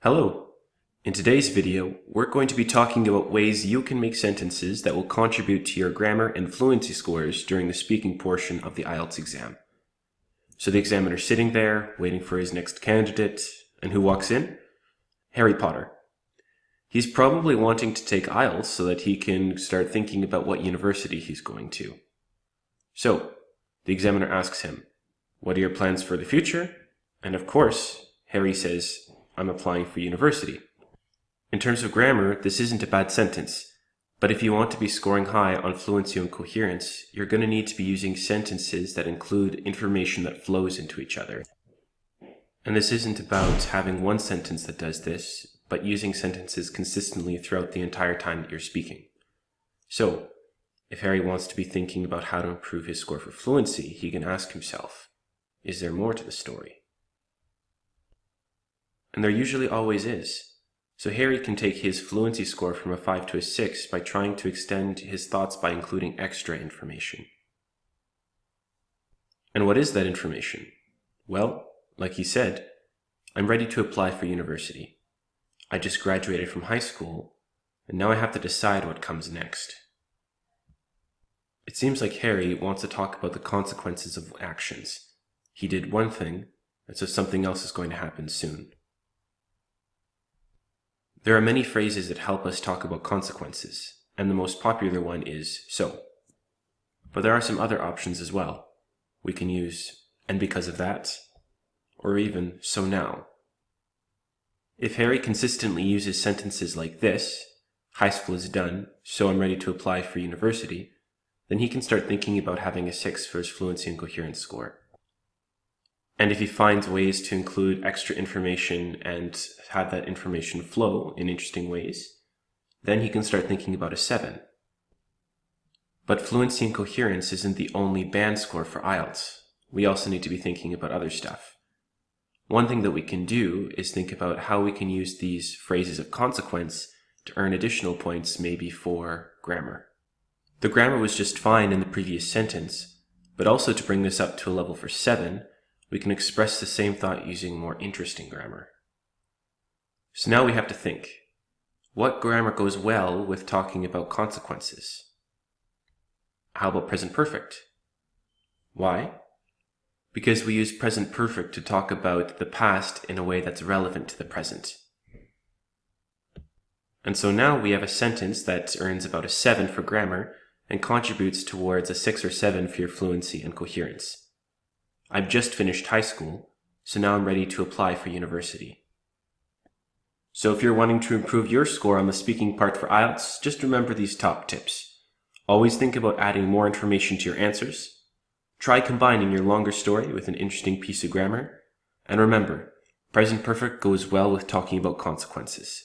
Hello! In today's video, we're going to be talking about ways you can make sentences that will contribute to your grammar and fluency scores during the speaking portion of the IELTS exam. So the examiner's sitting there, waiting for his next candidate, and who walks in? Harry Potter. He's probably wanting to take IELTS so that he can start thinking about what university he's going to. So, the examiner asks him, "What are your plans for the future?" And of course, Harry says, "I'm applying for university." In terms of grammar, this isn't a bad sentence, but if you want to be scoring high on fluency and coherence, you're going to need to be using sentences that include information that flows into each other. And this isn't about having one sentence that does this, but using sentences consistently throughout the entire time that you're speaking. So, if Harry wants to be thinking about how to improve his score for fluency, he can ask himself, is there more to the story? And there usually always is. So Harry can take his fluency score from a 5 to a 6 by trying to extend his thoughts by including extra information. And what is that information? Well, like he said, I'm ready to apply for university. I just graduated from high school, and now I have to decide what comes next. It seems like Harry wants to talk about the consequences of actions. He did one thing, and so something else is going to happen soon. There are many phrases that help us talk about consequences, and the most popular one is "so." But there are some other options as well. We can use "and because of that," or even "so now." If Harry consistently uses sentences like this, "high school is done, so I'm ready to apply for university," then he can start thinking about having a 6 for his fluency and coherence score. And if he finds ways to include extra information and have that information flow in interesting ways, then he can start thinking about a 7. But fluency and coherence isn't the only band score for IELTS. We also need to be thinking about other stuff. One thing that we can do is think about how we can use these phrases of consequence to earn additional points, maybe for grammar. The grammar was just fine in the previous sentence, but also to bring this up to a level for 7, we can express the same thought using more interesting grammar. So now we have to think, what grammar goes well with talking about consequences? How about present perfect? Why? Because we use present perfect to talk about the past in a way that's relevant to the present. And so now we have a sentence that earns about a 7 for grammar and contributes towards a 6 or 7 for your fluency and coherence. I've just finished high school, so now I'm ready to apply for university. So if you're wanting to improve your score on the speaking part for IELTS, just remember these top tips. Always think about adding more information to your answers. Try combining your longer story with an interesting piece of grammar. And remember, present perfect goes well with talking about consequences.